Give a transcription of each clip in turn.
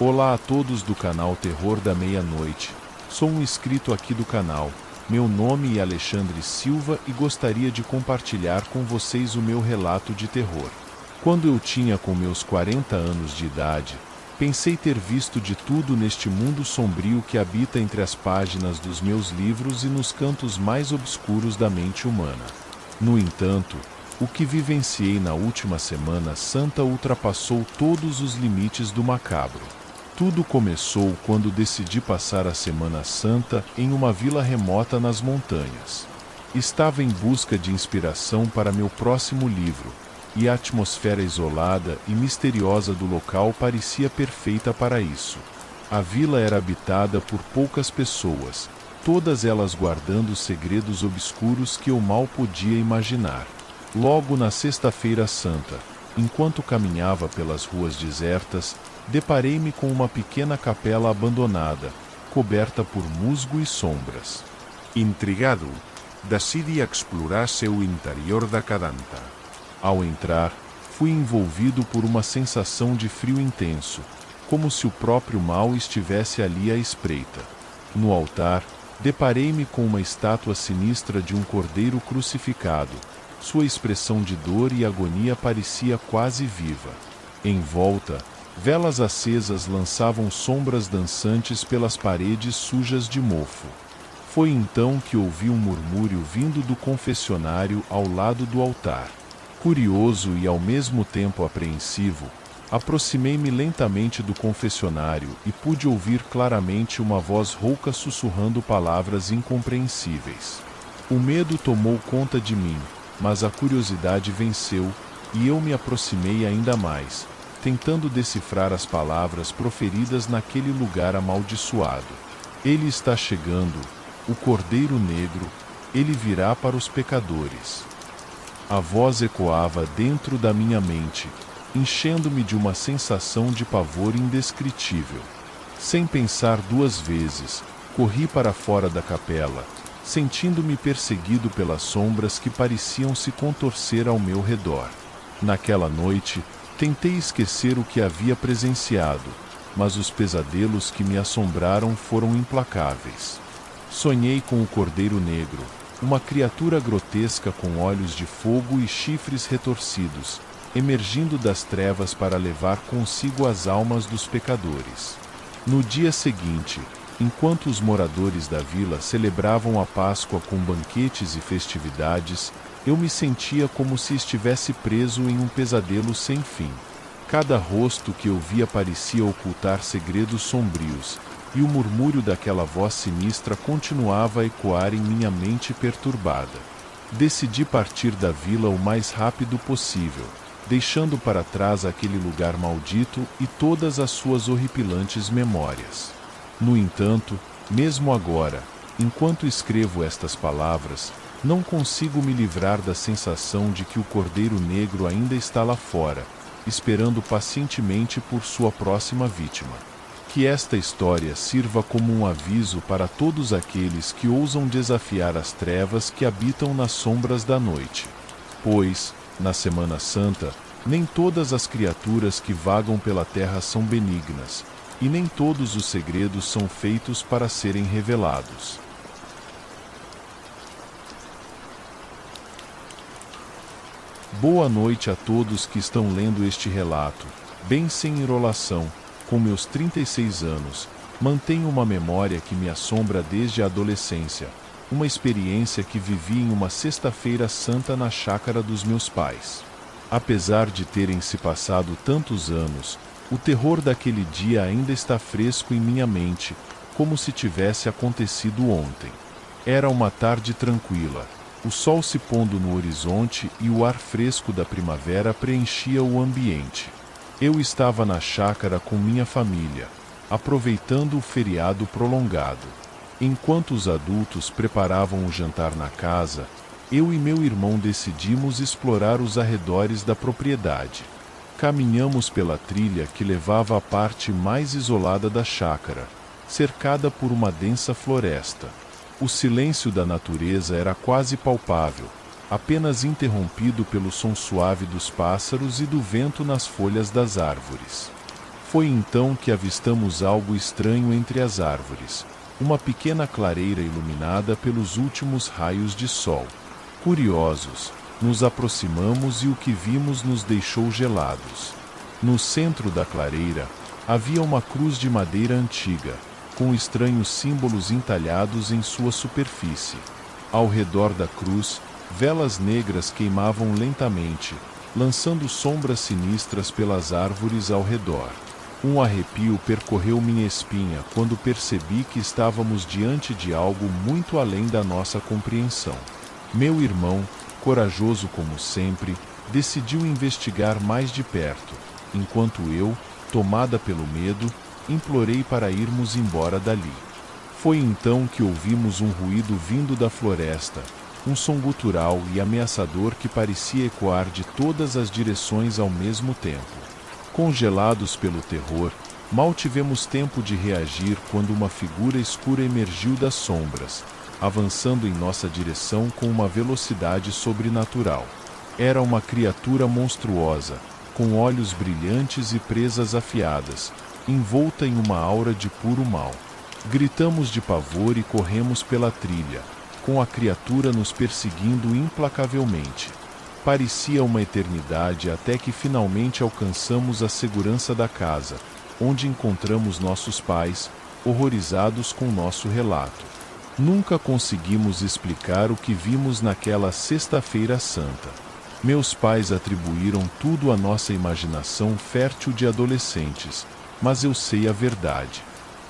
Olá a todos do canal Terror da Meia-Noite. Sou um inscrito aqui do canal. Meu nome é Alexandre Silva e gostaria de compartilhar com vocês o meu relato de terror. Quando eu tinha com meus 40 anos de idade, pensei ter visto de tudo neste mundo sombrio que habita entre as páginas dos meus livros e nos cantos mais obscuros da mente humana. No entanto, o que vivenciei na última Semana Santa ultrapassou todos os limites do macabro. Tudo começou quando decidi passar a Semana Santa em uma vila remota nas montanhas. Estava em busca de inspiração para meu próximo livro, e a atmosfera isolada e misteriosa do local parecia perfeita para isso. A vila era habitada por poucas pessoas, todas elas guardando segredos obscuros que eu mal podia imaginar. Logo na Sexta-feira Santa, enquanto caminhava pelas ruas desertas, deparei-me com uma pequena capela abandonada, coberta por musgo e sombras. Intrigado, decidi explorar seu interior decadente. Ao entrar, fui envolvido por uma sensação de frio intenso, como se o próprio mal estivesse ali à espreita. No altar, deparei-me com uma estátua sinistra de um cordeiro crucificado. Sua expressão de dor e agonia parecia quase viva. Em volta, velas acesas lançavam sombras dançantes pelas paredes sujas de mofo. Foi então que ouvi um murmúrio vindo do confessionário ao lado do altar. Curioso e ao mesmo tempo apreensivo, aproximei-me lentamente do confessionário e pude ouvir claramente uma voz rouca sussurrando palavras incompreensíveis. O medo tomou conta de mim, mas a curiosidade venceu, e eu me aproximei ainda mais, tentando decifrar as palavras proferidas naquele lugar amaldiçoado. Ele está chegando, o Cordeiro Negro, ele virá para os pecadores. A voz ecoava dentro da minha mente, enchendo-me de uma sensação de pavor indescritível. Sem pensar duas vezes, corri para fora da capela, sentindo-me perseguido pelas sombras que pareciam se contorcer ao meu redor. Naquela noite, tentei esquecer o que havia presenciado, mas os pesadelos que me assombraram foram implacáveis. Sonhei com o Cordeiro Negro, uma criatura grotesca com olhos de fogo e chifres retorcidos, emergindo das trevas para levar consigo as almas dos pecadores. No dia seguinte, enquanto os moradores da vila celebravam a Páscoa com banquetes e festividades, eu me sentia como se estivesse preso em um pesadelo sem fim. Cada rosto que eu via parecia ocultar segredos sombrios, e o murmúrio daquela voz sinistra continuava a ecoar em minha mente perturbada. Decidi partir da vila o mais rápido possível, deixando para trás aquele lugar maldito e todas as suas horripilantes memórias. No entanto, mesmo agora, enquanto escrevo estas palavras, não consigo me livrar da sensação de que o Cordeiro Negro ainda está lá fora, esperando pacientemente por sua próxima vítima. Que esta história sirva como um aviso para todos aqueles que ousam desafiar as trevas que habitam nas sombras da noite. Pois, na Semana Santa, nem todas as criaturas que vagam pela terra são benignas, e nem todos os segredos são feitos para serem revelados. Boa noite a todos que estão lendo este relato. Bem sem enrolação, com meus 36 anos, mantenho uma memória que me assombra desde a adolescência, uma experiência que vivi em uma Sexta-feira Santa na chácara dos meus pais. Apesar de terem se passado tantos anos, o terror daquele dia ainda está fresco em minha mente, como se tivesse acontecido ontem. Era uma tarde tranquila, o sol se pondo no horizonte e o ar fresco da primavera preenchia o ambiente. Eu estava na chácara com minha família, aproveitando o feriado prolongado. Enquanto os adultos preparavam o jantar na casa, eu e meu irmão decidimos explorar os arredores da propriedade. Caminhamos pela trilha que levava à parte mais isolada da chácara, cercada por uma densa floresta. O silêncio da natureza era quase palpável, apenas interrompido pelo som suave dos pássaros e do vento nas folhas das árvores. Foi então que avistamos algo estranho entre as árvores. Uma pequena clareira iluminada pelos últimos raios de sol. Curiosos, nos aproximamos e o que vimos nos deixou gelados. No centro da clareira, havia uma cruz de madeira antiga, com estranhos símbolos entalhados em sua superfície. Ao redor da cruz, velas negras queimavam lentamente, lançando sombras sinistras pelas árvores ao redor. Um arrepio percorreu minha espinha quando percebi que estávamos diante de algo muito além da nossa compreensão. Meu irmão, corajoso como sempre, decidiu investigar mais de perto, enquanto eu, tomada pelo medo, implorei para irmos embora dali. Foi então que ouvimos um ruído vindo da floresta, um som gutural e ameaçador que parecia ecoar de todas as direções ao mesmo tempo. Congelados pelo terror, mal tivemos tempo de reagir quando uma figura escura emergiu das sombras, avançando em nossa direção com uma velocidade sobrenatural. Era uma criatura monstruosa, com olhos brilhantes e presas afiadas, envolta em uma aura de puro mal. Gritamos de pavor e corremos pela trilha, com a criatura nos perseguindo implacavelmente. Parecia uma eternidade até que finalmente alcançamos a segurança da casa, onde encontramos nossos pais, horrorizados com nosso relato. Nunca conseguimos explicar o que vimos naquela Sexta-feira Santa. Meus pais atribuíram tudo à nossa imaginação fértil de adolescentes, mas eu sei a verdade.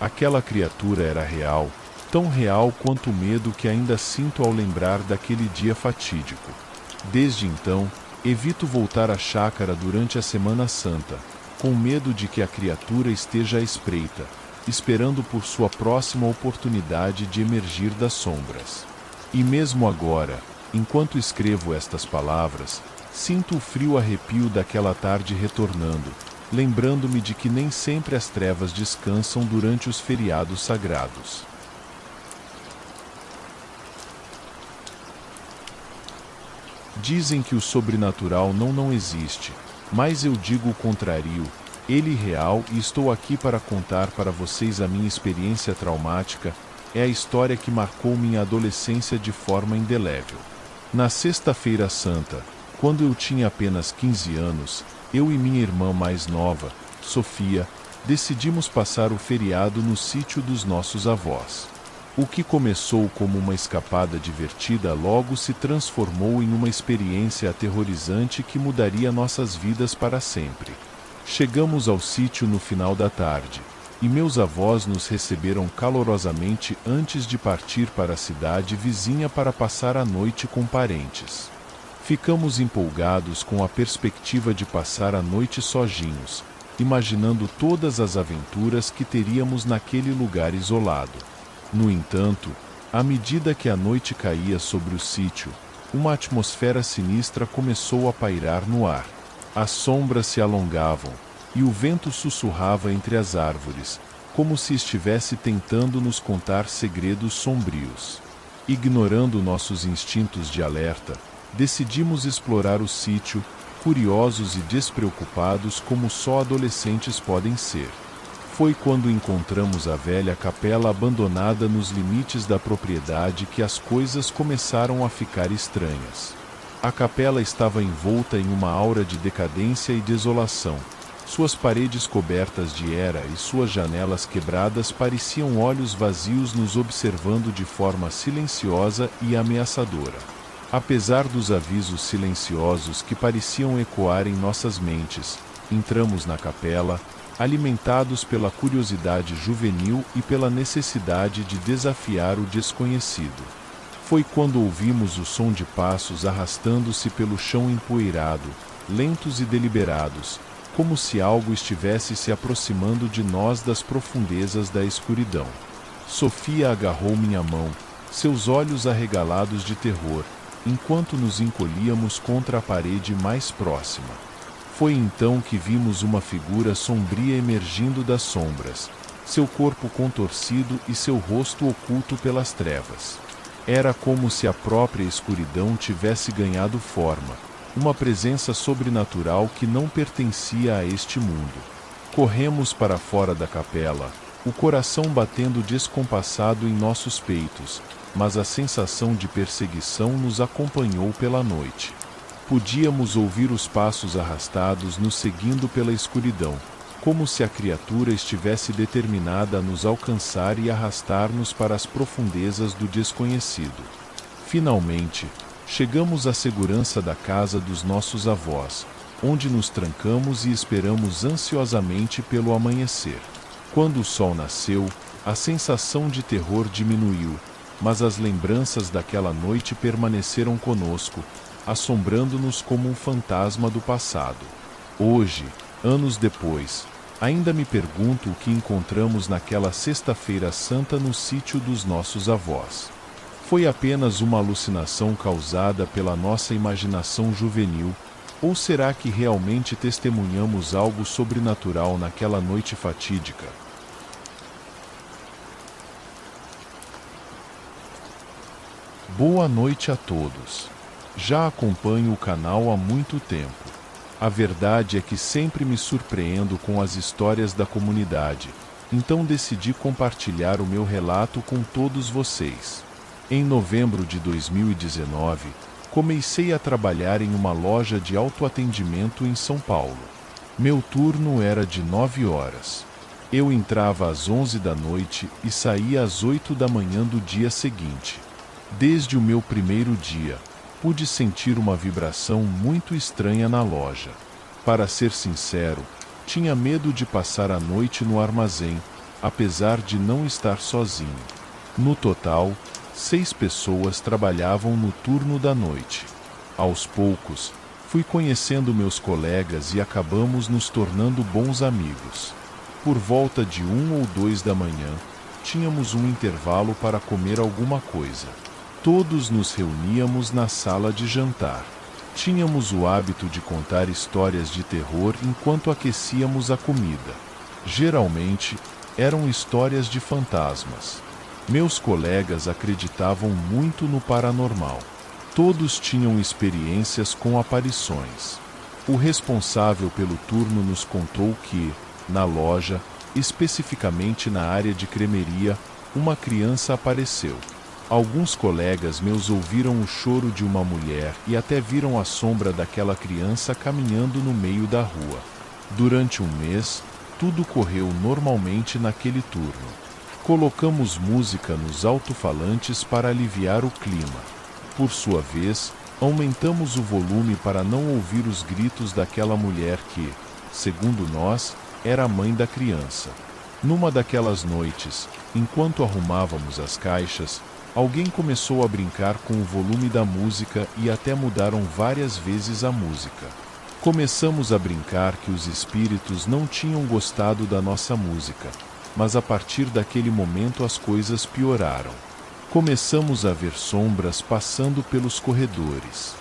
Aquela criatura era real, tão real quanto o medo que ainda sinto ao lembrar daquele dia fatídico. Desde então, evito voltar à chácara durante a Semana Santa, com medo de que a criatura esteja à espreita, esperando por sua próxima oportunidade de emergir das sombras. E mesmo agora, enquanto escrevo estas palavras, sinto o frio arrepio daquela tarde retornando, lembrando-me de que nem sempre as trevas descansam durante os feriados sagrados. Dizem que o sobrenatural não existe, mas eu digo o contrário, ele é real e estou aqui para contar para vocês a minha experiência traumática, é a história que marcou minha adolescência de forma indelével. Na Sexta-feira Santa, quando eu tinha apenas 15 anos, eu e minha irmã mais nova, Sofia, decidimos passar o feriado no sítio dos nossos avós. O que começou como uma escapada divertida logo se transformou em uma experiência aterrorizante que mudaria nossas vidas para sempre. Chegamos ao sítio no final da tarde, e meus avós nos receberam calorosamente antes de partir para a cidade vizinha para passar a noite com parentes. Ficamos empolgados com a perspectiva de passar a noite sozinhos, imaginando todas as aventuras que teríamos naquele lugar isolado. No entanto, à medida que a noite caía sobre o sítio, uma atmosfera sinistra começou a pairar no ar. As sombras se alongavam, e o vento sussurrava entre as árvores, como se estivesse tentando nos contar segredos sombrios. Ignorando nossos instintos de alerta, decidimos explorar o sítio, curiosos e despreocupados como só adolescentes podem ser. Foi quando encontramos a velha capela abandonada nos limites da propriedade que as coisas começaram a ficar estranhas. A capela estava envolta em uma aura de decadência e desolação. Suas paredes cobertas de era e suas janelas quebradas pareciam olhos vazios nos observando de forma silenciosa e ameaçadora. Apesar dos avisos silenciosos que pareciam ecoar em nossas mentes, entramos na capela, alimentados pela curiosidade juvenil e pela necessidade de desafiar o desconhecido. Foi quando ouvimos o som de passos arrastando-se pelo chão empoeirado, lentos e deliberados, como se algo estivesse se aproximando de nós das profundezas da escuridão. Sofia agarrou minha mão, seus olhos arregalados de terror, enquanto nos encolhíamos contra a parede mais próxima. Foi então que vimos uma figura sombria emergindo das sombras, seu corpo contorcido e seu rosto oculto pelas trevas. Era como se a própria escuridão tivesse ganhado forma, uma presença sobrenatural que não pertencia a este mundo. Corremos para fora da capela, o coração batendo descompassado em nossos peitos, mas a sensação de perseguição nos acompanhou pela noite. Podíamos ouvir os passos arrastados nos seguindo pela escuridão, como se a criatura estivesse determinada a nos alcançar e arrastar-nos para as profundezas do desconhecido. Finalmente, chegamos à segurança da casa dos nossos avós, onde nos trancamos e esperamos ansiosamente pelo amanhecer. Quando o sol nasceu, a sensação de terror diminuiu, mas as lembranças daquela noite permaneceram conosco, assombrando-nos como um fantasma do passado. Hoje, anos depois, ainda me pergunto o que encontramos naquela sexta-feira santa no sítio dos nossos avós. Foi apenas uma alucinação causada pela nossa imaginação juvenil, ou será que realmente testemunhamos algo sobrenatural naquela noite fatídica? Boa noite a todos. Já acompanho o canal há muito tempo. A verdade é que sempre me surpreendo com as histórias da comunidade, então decidi compartilhar o meu relato com todos vocês. Em novembro de 2019, comecei a trabalhar em uma loja de autoatendimento em São Paulo. Meu turno era de 9 horas. Eu entrava às 11 da noite e saía às 8 da manhã do dia seguinte. Desde o meu primeiro dia, pude sentir uma vibração muito estranha na loja. Para ser sincero, tinha medo de passar a noite no armazém, apesar de não estar sozinho. No total, 6 pessoas trabalhavam no turno da noite. Aos poucos, fui conhecendo meus colegas e acabamos nos tornando bons amigos. Por volta de 1 ou 2 da manhã, tínhamos um intervalo para comer alguma coisa. Todos nos reuníamos na sala de jantar. Tínhamos o hábito de contar histórias de terror enquanto aquecíamos a comida. Geralmente, eram histórias de fantasmas. Meus colegas acreditavam muito no paranormal. Todos tinham experiências com aparições. O responsável pelo turno nos contou que, na loja, especificamente na área de cremeria, uma criança apareceu. Alguns colegas meus ouviram o choro de uma mulher e até viram a sombra daquela criança caminhando no meio da rua. Durante um mês, tudo correu normalmente naquele turno. Colocamos música nos alto-falantes para aliviar o clima. Por sua vez, aumentamos o volume para não ouvir os gritos daquela mulher que, segundo nós, era a mãe da criança. Numa daquelas noites, enquanto arrumávamos as caixas, alguém começou a brincar com o volume da música e até mudaram várias vezes a música. Começamos a brincar que os espíritos não tinham gostado da nossa música, mas a partir daquele momento as coisas pioraram. Começamos a ver sombras passando pelos corredores.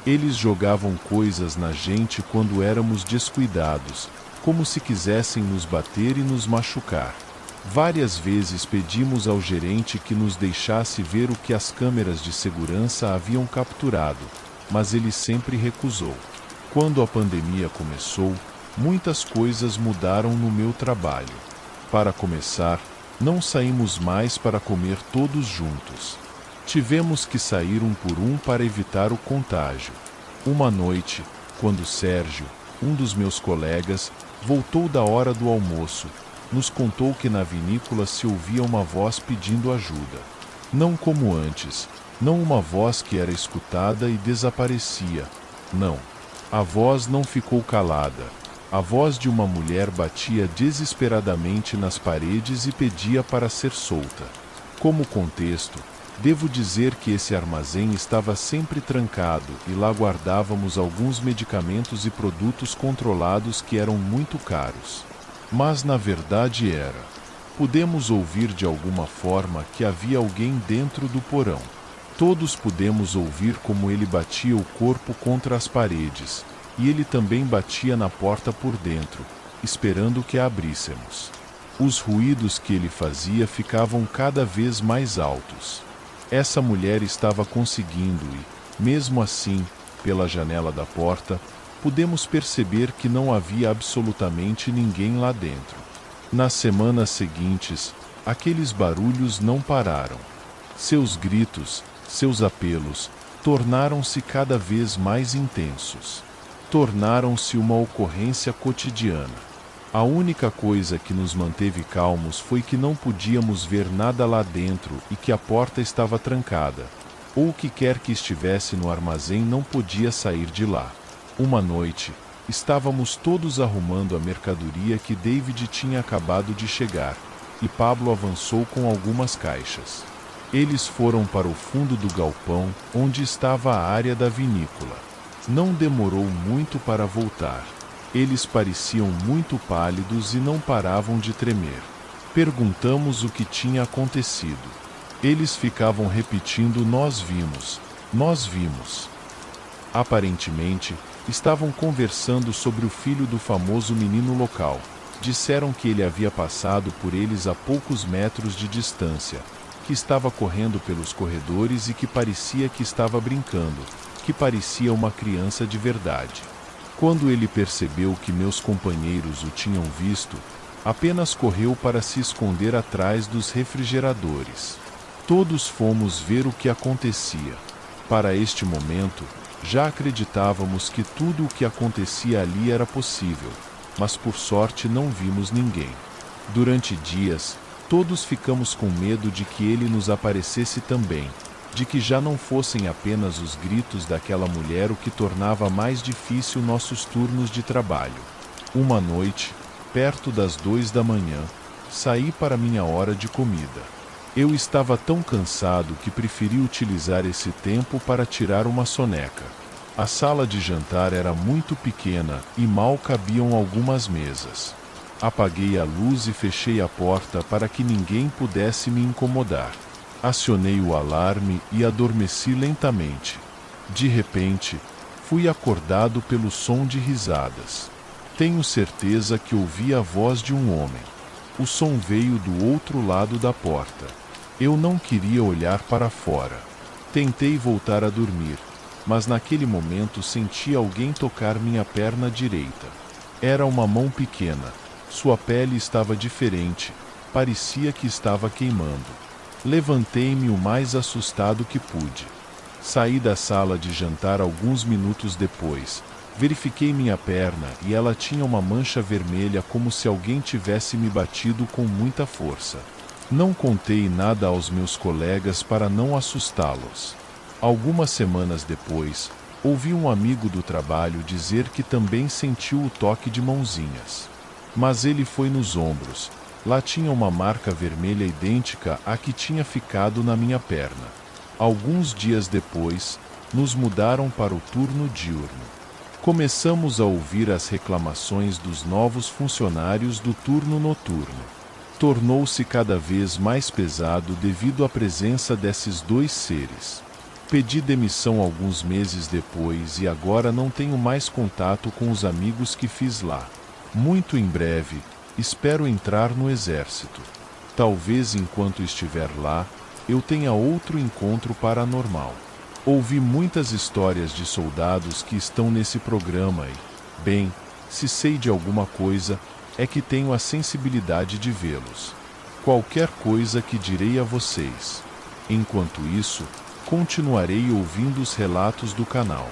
Eles jogavam coisas na gente quando éramos descuidados, como se quisessem nos bater e nos machucar. Várias vezes pedimos ao gerente que nos deixasse ver o que as câmeras de segurança haviam capturado, mas ele sempre recusou. Quando a pandemia começou, muitas coisas mudaram no meu trabalho. Para começar, não saímos mais para comer todos juntos. Tivemos que sair um por um para evitar o contágio. Uma noite, quando Sérgio, um dos meus colegas, voltou da hora do almoço, nos contou que na vinícola se ouvia uma voz pedindo ajuda. Não como antes, não uma voz que era escutada e desaparecia. Não. A voz não ficou calada. A voz de uma mulher batia desesperadamente nas paredes e pedia para ser solta. Como contexto, devo dizer que esse armazém estava sempre trancado e lá guardávamos alguns medicamentos e produtos controlados que eram muito caros. Mas na verdade era. Pudemos ouvir de alguma forma que havia alguém dentro do porão. Todos pudemos ouvir como ele batia o corpo contra as paredes, e ele também batia na porta por dentro, esperando que a abríssemos. Os ruídos que ele fazia ficavam cada vez mais altos. Essa mulher estava conseguindo e, mesmo assim, pela janela da porta, pudemos perceber que não havia absolutamente ninguém lá dentro. Nas semanas seguintes, aqueles barulhos não pararam. Seus gritos, seus apelos, tornaram-se cada vez mais intensos. Tornaram-se uma ocorrência cotidiana. A única coisa que nos manteve calmos foi que não podíamos ver nada lá dentro e que a porta estava trancada, ou o que quer que estivesse no armazém não podia sair de lá. Uma noite, estávamos todos arrumando a mercadoria que David tinha acabado de chegar, e Pablo avançou com algumas caixas. Eles foram para o fundo do galpão, onde estava a área da vinícola. Não demorou muito para voltar. Eles pareciam muito pálidos e não paravam de tremer. Perguntamos o que tinha acontecido. Eles ficavam repetindo: nós vimos, nós vimos. Aparentemente, estavam conversando sobre o filho do famoso menino local. Disseram que ele havia passado por eles a poucos metros de distância, que estava correndo pelos corredores e que parecia que estava brincando, que parecia uma criança de verdade. Quando ele percebeu que meus companheiros o tinham visto, apenas correu para se esconder atrás dos refrigeradores. Todos fomos ver o que acontecia. Para este momento, já acreditávamos que tudo o que acontecia ali era possível, mas por sorte não vimos ninguém. Durante dias, todos ficamos com medo de que ele nos aparecesse também, de que já não fossem apenas os gritos daquela mulher o que tornava mais difícil nossos turnos de trabalho. Uma noite, perto das 2 da manhã, saí para minha hora de comida. Eu estava tão cansado que preferi utilizar esse tempo para tirar uma soneca. A sala de jantar era muito pequena e mal cabiam algumas mesas. Apaguei a luz e fechei a porta para que ninguém pudesse me incomodar. Acionei o alarme e adormeci lentamente. De repente, fui acordado pelo som de risadas. Tenho certeza que ouvi a voz de um homem. O som veio do outro lado da porta. Eu não queria olhar para fora. Tentei voltar a dormir, mas naquele momento senti alguém tocar minha perna direita. Era uma mão pequena. Sua pele estava diferente. Parecia que estava queimando. Levantei-me o mais assustado que pude. Saí da sala de jantar alguns minutos depois. Verifiquei minha perna e ela tinha uma mancha vermelha como se alguém tivesse me batido com muita força. Não contei nada aos meus colegas para não assustá-los. Algumas semanas depois, ouvi um amigo do trabalho dizer que também sentiu o toque de mãozinhas. Mas ele foi nos ombros. Lá tinha uma marca vermelha idêntica à que tinha ficado na minha perna. Alguns dias depois, nos mudaram para o turno diurno. Começamos a ouvir as reclamações dos novos funcionários do turno noturno. Tornou-se cada vez mais pesado devido à presença desses dois seres. Pedi demissão alguns meses depois e agora não tenho mais contato com os amigos que fiz lá. Muito em breve, espero entrar no exército. Talvez enquanto estiver lá, eu tenha outro encontro paranormal. Ouvi muitas histórias de soldados que estão nesse programa e, bem, se sei de alguma coisa, é que tenho a sensibilidade de vê-los. Qualquer coisa que direi a vocês. Enquanto isso, continuarei ouvindo os relatos do canal.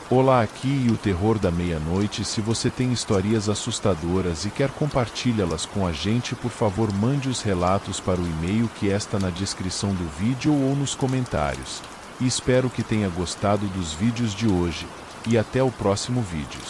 Olá, aqui e o Terror da Meia-Noite. Se você tem histórias assustadoras e quer compartilhá-las com a gente, por favor mande os relatos para o e-mail que está na descrição do vídeo ou nos comentários. E espero que tenha gostado dos vídeos de hoje, e até o próximo vídeo.